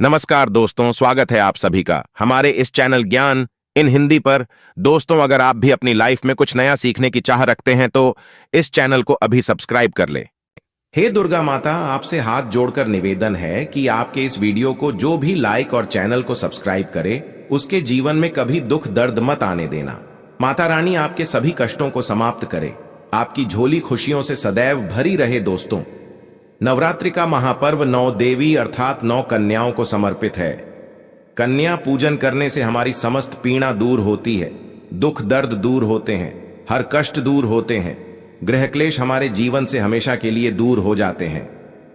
नमस्कार दोस्तों, स्वागत है आप सभी का हमारे इस चैनल ज्ञान इन हिंदी पर। दोस्तों, अगर आप भी अपनी लाइफ में कुछ नया सीखने की चाह रखते हैं तो इस चैनल को अभी सब्सक्राइब कर ले। हे दुर्गा माता, आपसे हाथ जोड़कर निवेदन है कि आपके इस वीडियो को जो भी लाइक और चैनल को सब्सक्राइब करे उसके जीवन में कभी दुख दर्द मत आने देना। माता रानी आपके सभी कष्टों को समाप्त करे, आपकी झोली खुशियों से सदैव भरी रहे। दोस्तों, नवरात्रि का महापर्व 9 देवी अर्थात 9 कन्याओं को समर्पित है। कन्या पूजन करने से हमारी समस्त पीड़ा दूर होती है, दुख दर्द दूर होते हैं, हर कष्ट दूर होते हैं, ग्रह क्लेश हमारे जीवन से हमेशा के लिए दूर हो जाते हैं।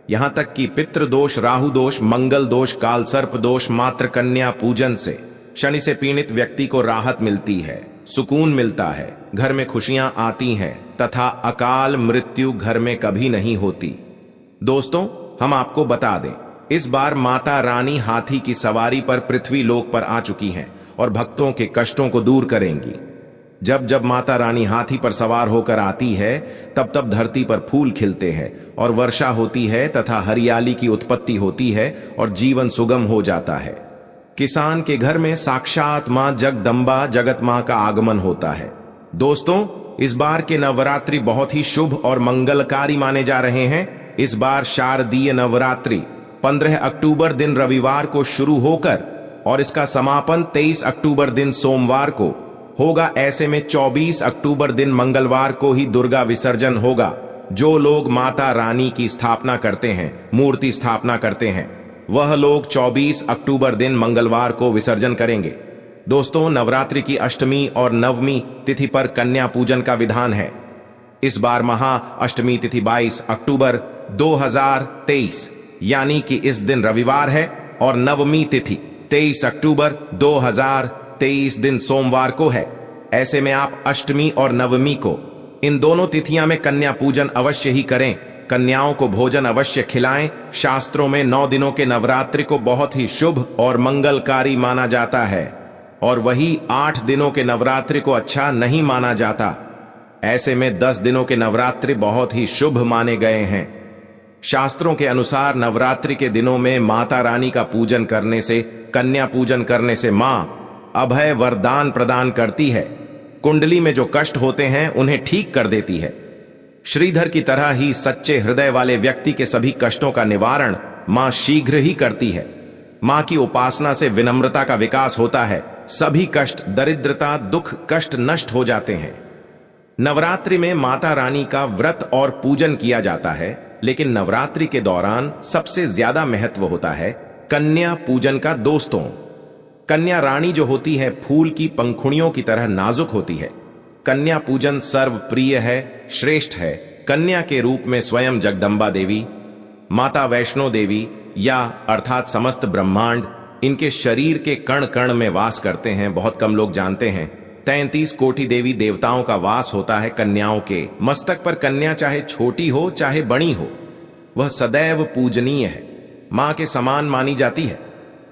यहां तक कि पितृ दोष, राहु दोष, मंगल दोष, काल सर्प दोष, मात्र कन्या पूजन से शनि से पीड़ित व्यक्ति को राहत मिलती है, सुकून मिलता है, घर में खुशियां आती हैं तथा अकाल मृत्यु घर में कभी नहीं होती। दोस्तों, हम आपको बता दें, इस बार माता रानी हाथी की सवारी पर पृथ्वी लोक पर आ चुकी हैं और भक्तों के कष्टों को दूर करेंगी। जब जब माता रानी हाथी पर सवार होकर आती है तब तब धरती पर फूल खिलते हैं और वर्षा होती है तथा हरियाली की उत्पत्ति होती है और जीवन सुगम हो जाता है। किसान के घर में साक्षात मां जगदम्बा जगत मां का आगमन होता है। दोस्तों, इस बार के नवरात्रि बहुत ही शुभ और मंगलकारी माने जा रहे हैं। इस बार शारदीय नवरात्रि 15 अक्टूबर दिन रविवार को शुरू होकर और इसका समापन 23 अक्टूबर दिन सोमवार को होगा। ऐसे में 24 अक्टूबर दिन मंगलवार को ही दुर्गा विसर्जन होगा। जो लोग माता रानी की स्थापना करते हैं, मूर्ति स्थापना करते हैं, वह लोग 24 अक्टूबर दिन मंगलवार को विसर्जन करेंगे। दोस्तों, नवरात्रि की अष्टमी और नवमी तिथि पर कन्या पूजन का विधान है। इस बार महा अष्टमी तिथि 22 अक्टूबर 2023 यानी कि इस दिन रविवार है और नवमी तिथि 23 अक्टूबर 2023 दिन सोमवार को है। ऐसे में आप अष्टमी और नवमी को इन दोनों तिथियां में कन्या पूजन अवश्य ही करें। कन्याओं को भोजन अवश्य खिलाएं। शास्त्रों में 9 दिनों के नवरात्रि को बहुत ही शुभ और मंगलकारी माना जाता है और वही 8 दिनों के नवरात्रि को अच्छा नहीं माना जाता। ऐसे में 10 दिनों के नवरात्रि बहुत ही शुभ माने गए हैं। शास्त्रों के अनुसार नवरात्रि के दिनों में माता रानी का पूजन करने से, कन्या पूजन करने से मां अभय वरदान प्रदान करती है। कुंडली में जो कष्ट होते हैं उन्हें ठीक कर देती है। श्रीधर की तरह ही सच्चे हृदय वाले व्यक्ति के सभी कष्टों का निवारण मां शीघ्र ही करती है। मां की उपासना से विनम्रता का विकास होता है। सभी कष्ट, दरिद्रता, दुख, कष्ट नष्ट हो जाते हैं। नवरात्रि में माता रानी का व्रत और पूजन किया जाता है, लेकिन नवरात्रि के दौरान सबसे ज्यादा महत्व होता है कन्या पूजन का। दोस्तों, कन्या रानी जो होती है फूल की पंखुड़ियों की तरह नाजुक होती है। कन्या पूजन सर्वप्रिय है, श्रेष्ठ है। कन्या के रूप में स्वयं जगदम्बा देवी, माता वैष्णो देवी या अर्थात समस्त ब्रह्मांड इनके शरीर के कण कण में वास करते हैं। बहुत कम लोग जानते हैं 33 कोटि देवी देवताओं का वास होता है कन्याओं के मस्तक पर। कन्या चाहे छोटी हो चाहे बड़ी हो, वह सदैव पूजनीय है, मां के समान मानी जाती है।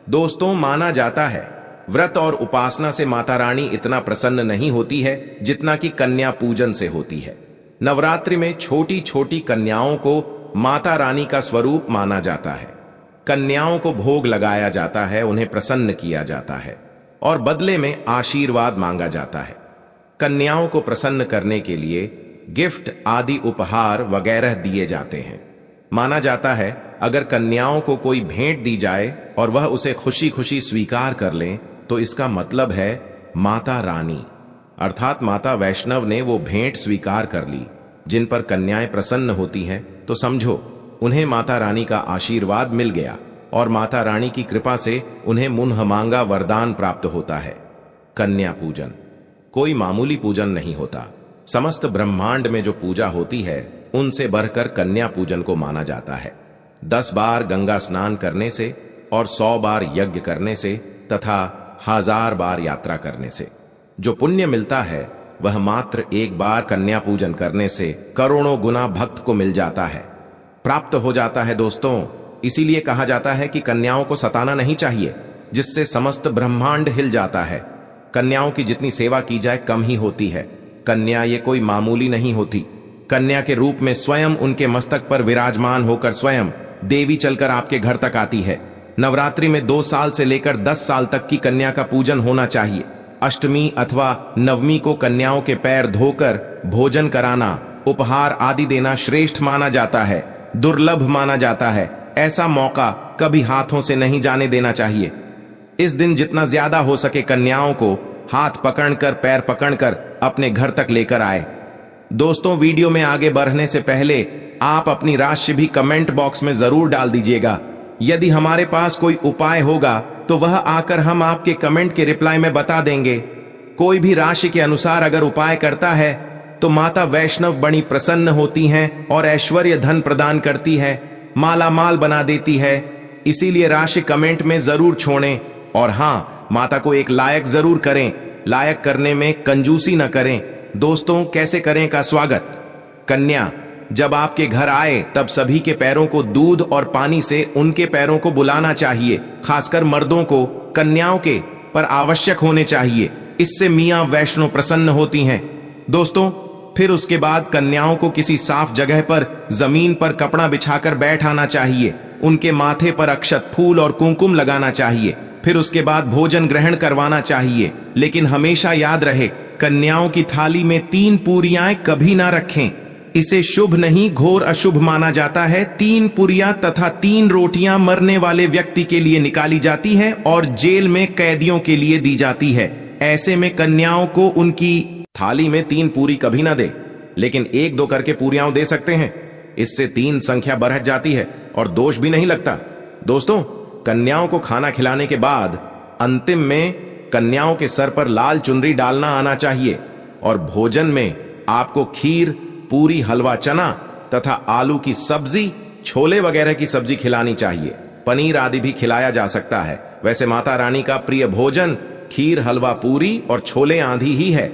दोस्तों, माना जाता है व्रत और उपासना से माता रानी इतना प्रसन्न नहीं होती है जितना कि कन्या पूजन से होती है। नवरात्रि में छोटी छोटी कन्याओं को माता रानी का स्वरूप माना जाता है। कन्याओं को भोग लगाया जाता है, उन्हें प्रसन्न किया जाता है और बदले में आशीर्वाद मांगा जाता है। कन्याओं को प्रसन्न करने के लिए गिफ्ट आदि उपहार वगैरह दिए जाते हैं। माना जाता है अगर कन्याओं को कोई भेंट दी जाए और वह उसे खुशी खुशी स्वीकार कर लें तो इसका मतलब है माता रानी अर्थात माता वैष्णव ने वो भेंट स्वीकार कर ली। जिन पर कन्याएं प्रसन्न होती हैं तो समझो उन्हें माता रानी का आशीर्वाद मिल गया और माता रानी की कृपा से उन्हें मुन्ह मांगा वरदान प्राप्त होता है। कन्या पूजन कोई मामूली पूजन नहीं होता। समस्त ब्रह्मांड में जो पूजा होती है उनसे बढ़कर कन्या पूजन को माना जाता है। 10 बार गंगा स्नान करने से और 100 बार यज्ञ करने से तथा 1000 बार यात्रा करने से जो पुण्य मिलता है वह मात्र एक बार कन्या पूजन करने से करोड़ों गुना भक्त को मिल जाता है, प्राप्त हो जाता है। दोस्तों, इसीलिए कहा जाता है कि कन्याओं को सताना नहीं चाहिए, जिससे समस्त ब्रह्मांड हिल जाता है। कन्याओं की जितनी सेवा की जाए कम ही होती है। कन्या ये कोई मामूली नहीं होती। कन्या के रूप में स्वयं उनके मस्तक पर विराजमान होकर स्वयं देवी चलकर आपके घर तक आती है। नवरात्रि में 2 साल से लेकर 10 साल तक की कन्या का पूजन होना चाहिए। अष्टमी अथवा नवमी को कन्याओं के पैर धोकर भोजन कराना, उपहार आदि देना श्रेष्ठ माना जाता है, दुर्लभ माना जाता है। ऐसा मौका कभी हाथों से नहीं जाने देना चाहिए। इस दिन जितना ज्यादा हो सके कन्याओं को हाथ पकड़कर, पैर पकड़कर अपने घर तक लेकर आए। दोस्तों, वीडियो में आगे बढ़ने से पहले आप अपनी राशि भी कमेंट बॉक्स में जरूर डाल दीजिएगा। यदि हमारे पास कोई उपाय होगा तो वह आकर हम आपके कमेंट के रिप्लाई में बता देंगे। कोई भी राशि के अनुसार अगर उपाय करता है तो माता वैष्णव बड़ी प्रसन्न होती हैं और ऐश्वर्य धन प्रदान करती है, माला माल बना देती है। इसीलिए राशि कमेंट में जरूर छोड़ें और हाँ, माता को एक लायक जरूर करें। लायक करने में कंजूसी न करें। दोस्तों, कैसे करें का स्वागत। कन्या जब आपके घर आए तब सभी के पैरों को दूध और पानी से उनके पैरों को बुलाना चाहिए। खासकर मर्दों को कन्याओं के पर आवश्यक होने चाहिए। इससे मियां वैष्णो प्रसन्न होती हैं। दोस्तों, फिर उसके बाद कन्याओं को किसी साफ जगह पर जमीन पर कपड़ा बिछाकर बैठाना चाहिए। उनके माथे पर अक्षत, फूल और कुमकुम लगाना चाहिए। फिर उसके बाद भोजन ग्रहण करवाना चाहिए। लेकिन हमेशा याद रहे, कन्याओं की थाली में 3 पूरियां कभी ना रखें। इसे शुभ नहीं, घोर अशुभ माना जाता है। 3 पूरियां तथा 3 रोटियां मरने वाले व्यक्ति के लिए निकाली जाती है और जेल में कैदियों के लिए दी जाती है। ऐसे में कन्याओं को उनकी थाली में 3 पूरी कभी ना दे, लेकिन 1-2 करके पूरियां दे सकते हैं। इससे 3 संख्या बढ़ जाती है और दोष भी नहीं लगता। दोस्तों, कन्याओं को खाना खिलाने के बाद अंतिम में कन्याओं के सर पर लाल चुनरी डालना आना चाहिए और भोजन में आपको खीर, पूरी, हलवा, चना तथा आलू की सब्जी, छोले वगैरह की सब्जी खिलानी चाहिए। पनीर आदि भी खिलाया जा सकता है। वैसे माता रानी का प्रिय भोजन खीर, हलवा, पूरी और छोले आदि ही है,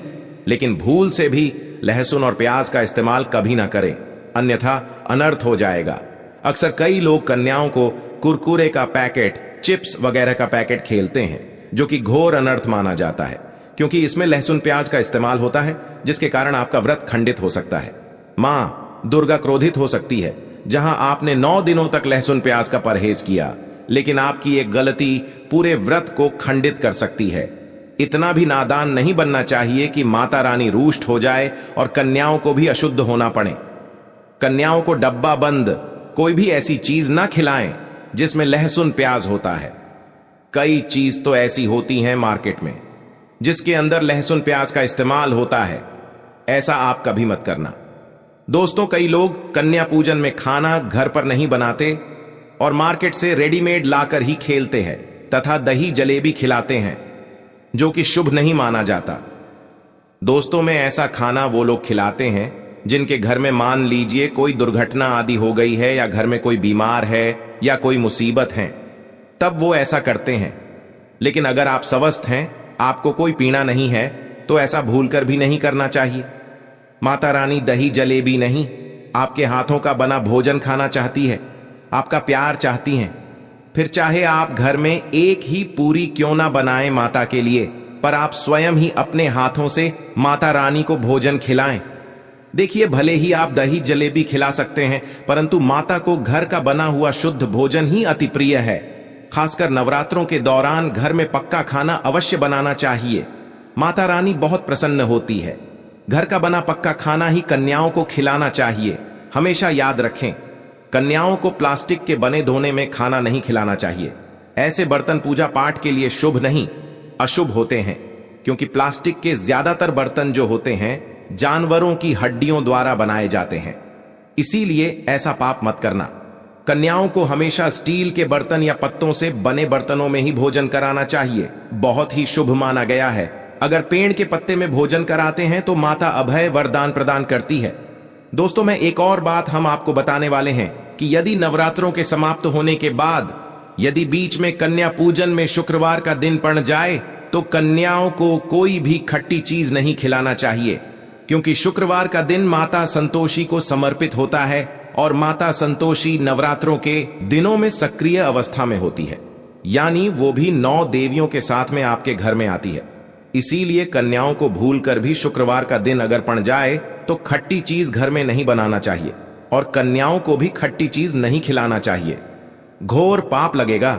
लेकिन भूल से भी लहसुन और प्याज का इस्तेमाल कभी ना करें, अन्यथा अनर्थ हो जाएगा। अक्सर कई लोग कन्याओं को कुरकुरे का पैकेट, चिप्स वगैरह का पैकेट खेलते हैं, जो कि घोर अनर्थ माना जाता है, क्योंकि इसमें लहसुन प्याज का इस्तेमाल होता है, जिसके कारण आपका व्रत खंडित हो सकता है। मां दुर्गा क्रोधित हो सकती है। जहां आपने 9 दिनों तक लहसुन प्याज का परहेज किया, लेकिन आपकी एक गलती पूरे व्रत को खंडित कर सकती है। इतना भी नादान नहीं बनना चाहिए कि माता रानी रुष्ट हो जाए और कन्याओं को भी अशुद्ध होना पड़े। कन्याओं को डब्बा बंद कोई भी ऐसी चीज ना खिलाएं जिसमें लहसुन प्याज होता है। कई चीज तो ऐसी होती हैं मार्केट में जिसके अंदर लहसुन प्याज का इस्तेमाल होता है। ऐसा आप कभी मत करना। दोस्तों, कई लोग कन्या पूजन में खाना घर पर नहीं बनाते और मार्केट से रेडीमेड लाकर ही खेलते हैं तथा दही जलेबी खिलाते हैं, जो कि शुभ नहीं माना जाता। दोस्तों, में ऐसा खाना वो लोग खिलाते हैं जिनके घर में मान लीजिए कोई दुर्घटना आदि हो गई है या घर में कोई बीमार है या कोई मुसीबत है, तब वो ऐसा करते हैं। लेकिन अगर आप स्वस्थ हैं, आपको कोई पीड़ा नहीं है, तो ऐसा भूलकर भी नहीं करना चाहिए। माता रानी दही जलेबी नहीं, आपके हाथों का बना भोजन खाना चाहती है, आपका प्यार चाहती हैं। फिर चाहे आप घर में एक ही पूरी क्यों ना बनाएं माता के लिए, पर आप स्वयं ही अपने हाथों से माता रानी को भोजन खिलाएं। देखिए, भले ही आप दही जलेबी खिला सकते हैं, परंतु माता को घर का बना हुआ शुद्ध भोजन ही अति प्रिय है। खासकर नवरात्रों के दौरान घर में पक्का खाना अवश्य बनाना चाहिए। माता रानी बहुत प्रसन्न होती है। घर का बना पक्का खाना ही कन्याओं को खिलाना चाहिए। हमेशा याद रखें, कन्याओं को प्लास्टिक के बने धोने में खाना नहीं खिलाना चाहिए। ऐसे बर्तन पूजा पाठ के लिए शुभ नहीं, अशुभ होते हैं, क्योंकि प्लास्टिक के ज्यादातर बर्तन जो होते हैं जानवरों की हड्डियों द्वारा बनाए जाते हैं। इसीलिए ऐसा पाप मत करना। कन्याओं को हमेशा स्टील के बर्तन या पत्तों से बने बर्तनों में ही भोजन कराना चाहिए। बहुत ही शुभ माना गया है। अगर पेड़ के पत्ते में भोजन कराते हैं तो माता अभय वरदान प्रदान करती है। दोस्तों, मैं एक और बात हम आपको बताने वाले हैं कि यदि नवरात्रों के समाप्त होने के बाद यदि बीच में कन्या पूजन में शुक्रवार का दिन पड़ जाए तो कन्याओं को कोई भी खट्टी चीज नहीं खिलाना चाहिए, क्योंकि शुक्रवार का दिन माता संतोषी को समर्पित होता है और माता संतोषी नवरात्रों के दिनों में सक्रिय अवस्था में होती है, यानी वो भी 9 देवियों के साथ में आपके घर में आती है। इसीलिए कन्याओं को भूलकर भी शुक्रवार का दिन अगर पड़ जाए तो खट्टी चीज घर में नहीं बनाना चाहिए और कन्याओं को भी खट्टी चीज नहीं खिलाना चाहिए। घोर पाप लगेगा।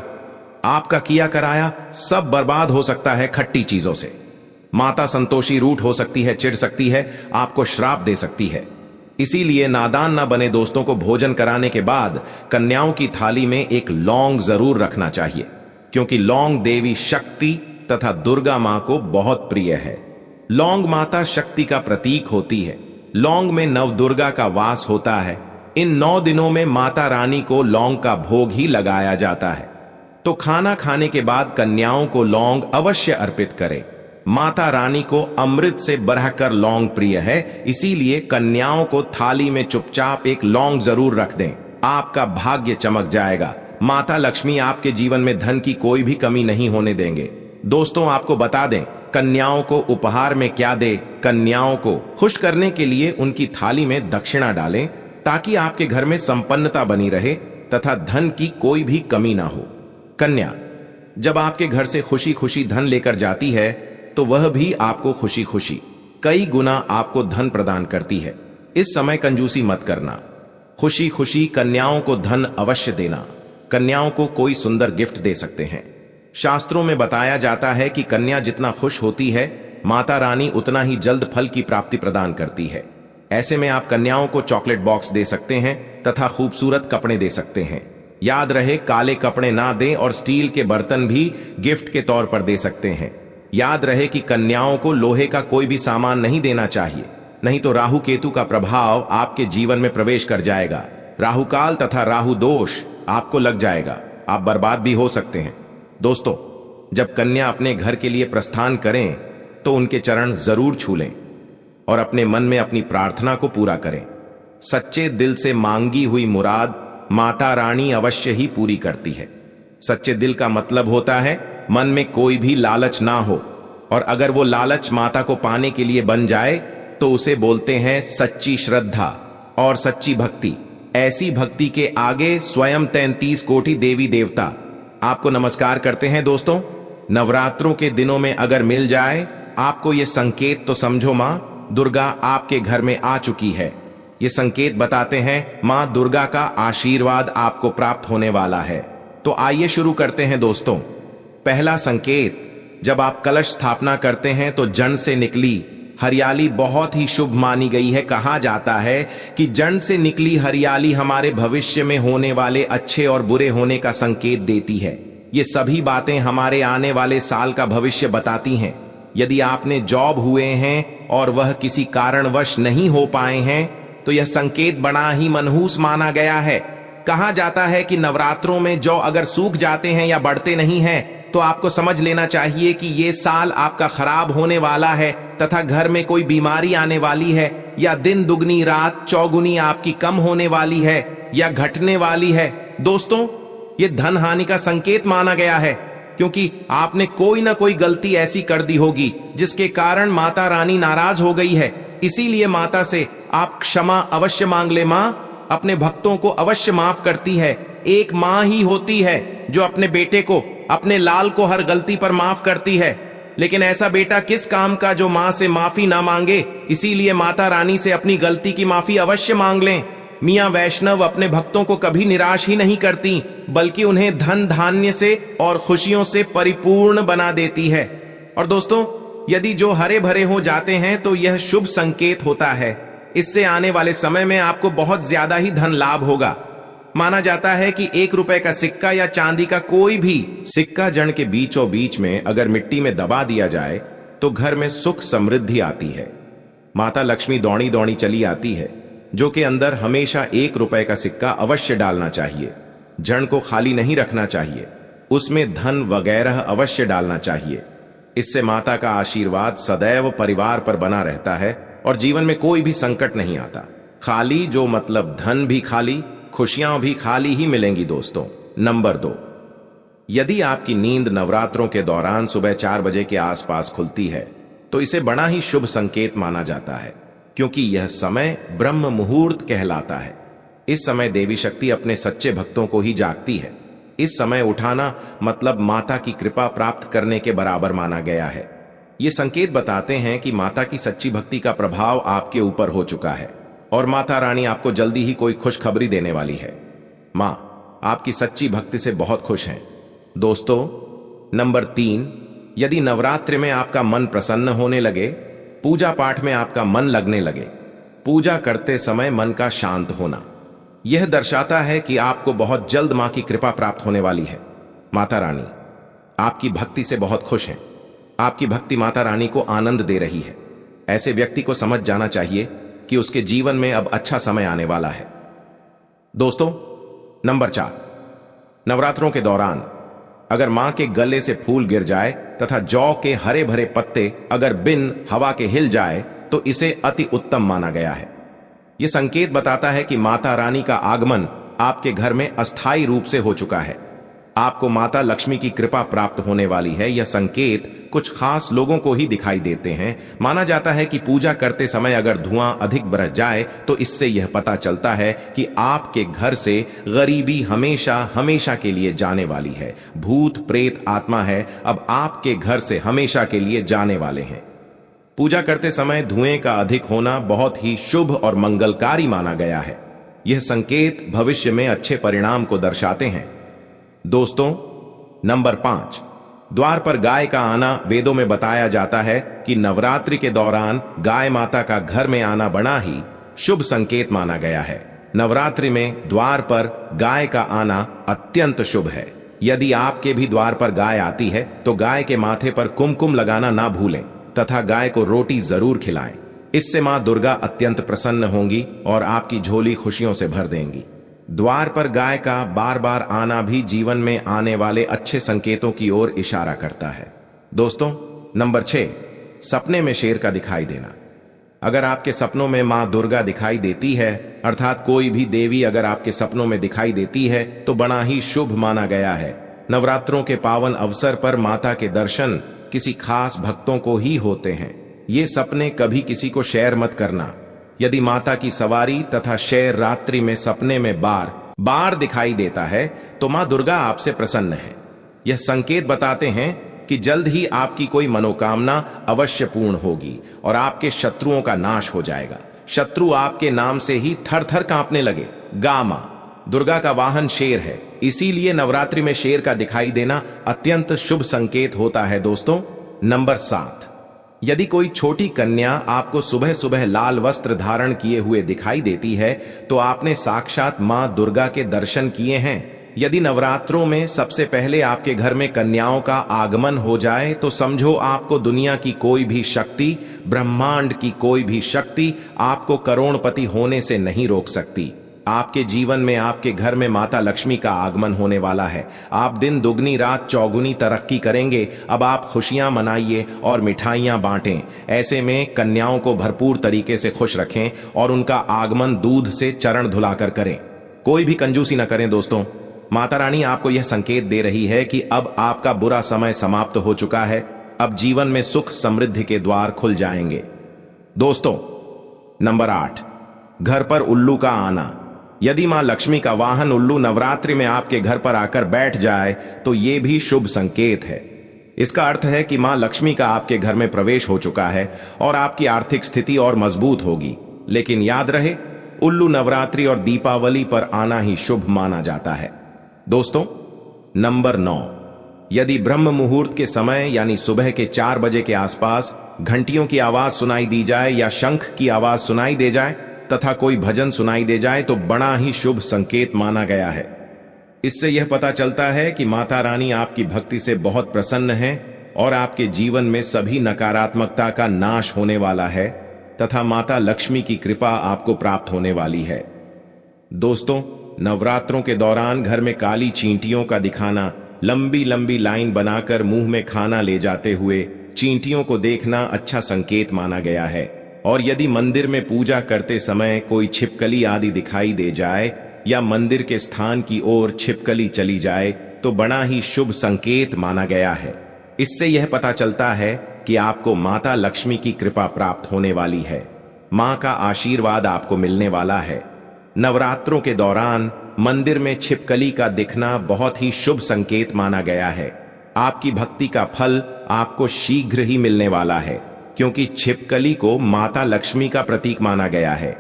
आपका किया कराया सब बर्बाद हो सकता है खट्टी चीजों से। माता संतोषी रूठ हो सकती है, चिढ़ सकती है, आपको श्राप दे सकती है। इसीलिए नादान ना बने दोस्तों को भोजन कराने के बाद कन्याओं की थाली में एक लौंग जरूर रखना चाहिए, क्योंकि लौंग देवी शक्ति तथा दुर्गा मां को बहुत प्रिय है। लौंग माता शक्ति का प्रतीक होती है। लौंग में नवदुर्गा का वास होता है। इन 9 दिनों में माता रानी को लौंग का भोग ही लगाया जाता है। तो खाना खाने के बाद कन्याओं को लौंग अवश्य अर्पित करें। माता रानी को अमृत से बढ़कर लौंग प्रिय है, इसीलिए कन्याओं को थाली में चुपचाप एक लौंग जरूर रख दें। आपका भाग्य चमक जाएगा। माता लक्ष्मी आपके जीवन में धन की कोई भी कमी नहीं होने देंगे। दोस्तों, आपको बता दें, कन्याओं को उपहार में क्या दे। कन्याओं को खुश करने के लिए उनकी थाली में दक्षिणा डालें, ताकि आपके घर में संपन्नता बनी रहे तथा धन की कोई भी कमी ना हो। कन्या जब आपके घर से खुशी खुशी धन लेकर जाती है, तो वह भी आपको खुशी खुशी कई गुना आपको धन प्रदान करती है। इस समय कंजूसी मत करना। खुशी खुशी कन्याओं को धन अवश्य देना। कन्याओं को कोई सुंदर गिफ्ट दे सकते हैं। शास्त्रों में बताया जाता है कि कन्या जितना खुश होती है, माता रानी उतना ही जल्द फल की प्राप्ति प्रदान करती है। ऐसे में आप कन्याओं को चॉकलेट बॉक्स दे सकते हैं तथा खूबसूरत कपड़े दे सकते हैं। याद रहे, काले कपड़े ना दें और स्टील के बर्तन भी गिफ्ट के तौर पर दे सकते हैं। याद रहे कि कन्याओं को लोहे का कोई भी सामान नहीं देना चाहिए, नहीं तो राहु केतु का प्रभाव आपके जीवन में प्रवेश कर जाएगा। राहु काल तथा राहु दोष आपको लग जाएगा, आप बर्बाद भी हो सकते हैं। दोस्तों, जब कन्या अपने घर के लिए प्रस्थान करें तो उनके चरण जरूर छू लें और अपने मन में अपनी प्रार्थना को पूरा करें। सच्चे दिल से मांगी हुई मुराद माता रानी अवश्य ही पूरी करती है। सच्चे दिल का मतलब होता है मन में कोई भी लालच ना हो, और अगर वो लालच माता को पाने के लिए बन जाए तो उसे बोलते हैं सच्ची श्रद्धा और सच्ची भक्ति। ऐसी भक्ति के आगे स्वयं 33 कोटि देवी देवता आपको नमस्कार करते हैं। दोस्तों, नवरात्रों के दिनों में अगर मिल जाए आपको ये संकेत, तो समझो मां दुर्गा आपके घर में आ चुकी है। ये संकेत बताते हैं मां दुर्गा का आशीर्वाद आपको प्राप्त होने वाला है। तो आइए शुरू करते हैं दोस्तों। पहला संकेत, जब आप कलश स्थापना करते हैं तो जड़ से निकली हरियाली बहुत ही शुभ मानी गई है। कहा जाता है कि जड़ से निकली हरियाली हमारे भविष्य में होने वाले अच्छे और बुरे होने का संकेत देती है। ये सभी बातें हमारे आने वाले साल का भविष्य बताती हैं। यदि आपने जॉब हुए हैं और वह किसी कारणवश नहीं हो पाए हैं, तो यह संकेत बड़ा ही मनहूस माना गया है। कहा जाता है कि नवरात्रों में जौ अगर सूख जाते हैं या बढ़ते नहीं हैं, तो आपको समझ लेना चाहिए कि ये साल आपका खराब होने वाला है तथा घर में कोई बीमारी आने वाली है, या दिन दुगनी रात चौगुनी आपकी कम होने वाली है या घटने वाली है। दोस्तों, ये धन हानि का संकेत माना गया है, क्योंकि आपने कोई ना कोई गलती ऐसी कर दी होगी जिसके कारण माता रानी नाराज हो गई है। इसीलिए माता से आप क्षमा अवश्य मांग ले। मां अपने भक्तों को अवश्य माफ करती है। एक मां ही होती है जो अपने बेटे को, अपने लाल को हर गलती पर माफ करती है। लेकिन ऐसा बेटा किस काम का जो मां से माफी ना मांगे। इसीलिए माता रानी से अपनी गलती की माफी अवश्य मांग लें। मियां वैष्णव अपने भक्तों को कभी निराश ही नहीं करती, बल्कि उन्हें धन धान्य से और खुशियों से परिपूर्ण बना देती है। और दोस्तों, यदि जो हरे भरे हो जाते हैं तो यह शुभ संकेत होता है। इससे आने वाले समय में आपको बहुत ज्यादा ही धन लाभ होगा। माना जाता है कि 1 रुपए का सिक्का या चांदी का कोई भी सिक्का जड़ के बीचों बीच में अगर मिट्टी में दबा दिया जाए तो घर में सुख समृद्धि आती है। माता लक्ष्मी दौड़ी दौड़ी चली आती है, जो कि अंदर हमेशा 1 रुपए का सिक्का अवश्य डालना चाहिए। जड़ को खाली नहीं रखना चाहिए, उसमें धन वगैरह अवश्य डालना चाहिए। इससे माता का आशीर्वाद सदैव परिवार पर बना रहता है और जीवन में कोई भी संकट नहीं आता। खाली जो मतलब धन भी खाली, खुशियां भी खाली ही मिलेंगी। दोस्तों, नंबर 2, यदि आपकी नींद नवरात्रों के दौरान सुबह 4 बजे के आसपास खुलती है तो इसे बड़ा ही शुभ संकेत माना जाता है, क्योंकि यह समय ब्रह्म मुहूर्त कहलाता है। इस समय देवी शक्ति अपने सच्चे भक्तों को ही जागती है। इस समय उठाना मतलब माता की कृपा प्राप्त करने के बराबर माना गया है। ये संकेत बताते हैं कि माता की सच्ची भक्ति का प्रभाव आपके ऊपर हो चुका है और माता रानी आपको जल्दी ही कोई खुशखबरी देने वाली है। मां आपकी सच्ची भक्ति से बहुत खुश हैं। दोस्तों, नंबर 3, यदि नवरात्रि में आपका मन प्रसन्न होने लगे, पूजा पाठ में आपका मन लगने लगे, पूजा करते समय मन का शांत होना, यह दर्शाता है कि आपको बहुत जल्द मां की कृपा प्राप्त होने वाली है। माता रानी आपकी भक्ति से बहुत खुश हैं। आपकी भक्ति माता रानी को आनंद दे रही है। ऐसे व्यक्ति को समझ जाना चाहिए कि उसके जीवन में अब अच्छा समय आने वाला है। दोस्तों, नंबर 4, नवरात्रों के दौरान अगर मां के गले से फूल गिर जाए तथा जौ के हरे भरे पत्ते अगर बिन हवा के हिल जाए तो इसे अति उत्तम माना गया है। यह संकेत बताता है कि माता रानी का आगमन आपके घर में अस्थायी रूप से हो चुका है। आपको माता लक्ष्मी की कृपा प्राप्त होने वाली है। यह संकेत कुछ खास लोगों को ही दिखाई देते हैं। माना जाता है कि पूजा करते समय अगर धुआं अधिक बरस जाए तो इससे यह पता चलता है कि आपके घर से गरीबी हमेशा हमेशा के लिए जाने वाली है। भूत प्रेत आत्मा है अब आपके घर से हमेशा के लिए जाने वाले हैं। पूजा करते समय धुएं का अधिक होना बहुत ही शुभ और मंगलकारी माना गया है। यह संकेत भविष्य में अच्छे परिणाम को दर्शाते हैं। दोस्तों, नंबर 5, द्वार पर गाय का आना वेदों में बताया जाता है कि नवरात्रि के दौरान गाय माता का घर में आना बड़ा ही शुभ संकेत माना गया है। नवरात्रि में द्वार पर गाय का आना अत्यंत शुभ है। यदि आपके भी द्वार पर गाय आती है तो गाय के माथे पर कुमकुम लगाना ना भूलें तथा गाय को रोटी जरूर खिलाएं। इससे मां दुर्गा अत्यंत प्रसन्न होंगी और आपकी झोली खुशियों से भर देंगी। द्वार पर गाय का बार बार आना भी जीवन में आने वाले अच्छे संकेतों की ओर इशारा करता है। दोस्तों, नंबर 6, सपने में शेर का दिखाई देना। अगर आपके सपनों में मां दुर्गा दिखाई देती है, अर्थात कोई भी देवी अगर आपके सपनों में दिखाई देती है तो बड़ा ही शुभ माना गया है। नवरात्रों के पावन अवसर पर माता के दर्शन किसी खास भक्तों को ही होते हैं। ये सपने कभी किसी को शेयर मत करना। यदि माता की सवारी तथा शेर रात्रि में सपने में बार बार दिखाई देता है तो मां दुर्गा आपसे प्रसन्न है। यह संकेत बताते हैं कि जल्द ही आपकी कोई मनोकामना अवश्य पूर्ण होगी और आपके शत्रुओं का नाश हो जाएगा। शत्रु आपके नाम से ही थर थर कांपने लगे। गा मां दुर्गा का वाहन शेर है, इसीलिए नवरात्रि में शेर का दिखाई देना अत्यंत शुभ संकेत होता है। दोस्तों, नंबर 7, यदि कोई छोटी कन्या आपको सुबह सुबह लाल वस्त्र धारण किए हुए दिखाई देती है तो आपने साक्षात मां दुर्गा के दर्शन किए हैं। यदि नवरात्रों में सबसे पहले आपके घर में कन्याओं का आगमन हो जाए तो समझो आपको दुनिया की कोई भी शक्ति, ब्रह्मांड की कोई भी शक्ति आपको करोड़पति होने से नहीं रोक सकती। आपके जीवन में आपके घर में माता लक्ष्मी का आगमन होने वाला है। आप दिन दुगनी रात चौगुनी तरक्की करेंगे। अब आप खुशियां मनाइए और मिठाइयां बांटें। ऐसे में कन्याओं को भरपूर तरीके से खुश रखें और उनका आगमन दूध से चरण धुलाकर करें। कोई भी कंजूसी न करें। दोस्तों, माता रानी आपको यह संकेत दे रही है कि अब आपका बुरा समय समाप्त हो चुका है। अब जीवन में सुख समृद्धि के द्वार खुल जाएंगे। दोस्तों, नंबर 8, घर पर उल्लू का आना। यदि मां लक्ष्मी का वाहन उल्लू नवरात्रि में आपके घर पर आकर बैठ जाए तो यह भी शुभ संकेत है। इसका अर्थ है कि मां लक्ष्मी का आपके घर में प्रवेश हो चुका है और आपकी आर्थिक स्थिति और मजबूत होगी। लेकिन याद रहे, उल्लू नवरात्रि और दीपावली पर आना ही शुभ माना जाता है। दोस्तों, नंबर 9, यदि ब्रह्म मुहूर्त के समय यानी सुबह के 4 बजे के आसपास घंटियों की आवाज सुनाई दी जाए या शंख की आवाज सुनाई दे जाए तथा कोई भजन सुनाई दे जाए तो बड़ा ही शुभ संकेत माना गया है। इससे यह पता चलता है कि माता रानी आपकी भक्ति से बहुत प्रसन्न है और आपके जीवन में सभी नकारात्मकता का नाश होने वाला है तथा माता लक्ष्मी की कृपा आपको प्राप्त होने वाली है। दोस्तों, नवरात्रों के दौरान घर में काली चींटियों का दिखाना, लंबी लंबी लाइन बनाकर मुंह में खाना ले जाते हुए चींटियों को देखना अच्छा संकेत माना गया है। और यदि मंदिर में पूजा करते समय कोई छिपकली आदि दिखाई दे जाए या मंदिर के स्थान की ओर छिपकली चली जाए तो बड़ा ही शुभ संकेत माना गया है। इससे यह पता चलता है कि आपको माता लक्ष्मी की कृपा प्राप्त होने वाली है। मां का आशीर्वाद आपको मिलने वाला है। नवरात्रों के दौरान मंदिर में छिपकली का दिखना बहुत ही शुभ संकेत माना गया है। आपकी भक्ति का फल आपको शीघ्र ही मिलने वाला है, क्योंकि छिपकली को माता लक्ष्मी का प्रतीक माना गया है।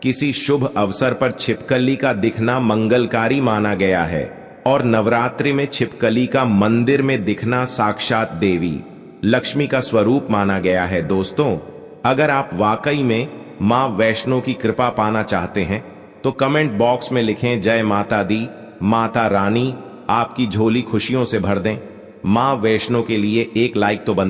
किसी शुभ अवसर पर छिपकली का दिखना मंगलकारी माना गया है। और नवरात्रि में छिपकली का मंदिर में दिखना साक्षात देवी लक्ष्मी का स्वरूप माना गया है। दोस्तों, अगर आप वाकई में मां वैष्णो की कृपा पाना चाहते हैं तो कमेंट बॉक्स में लिखें जय माता दी, माता रानी आपकी झोली खुशियों से भर दें। मां वैष्णो के लिए एक लाइक तो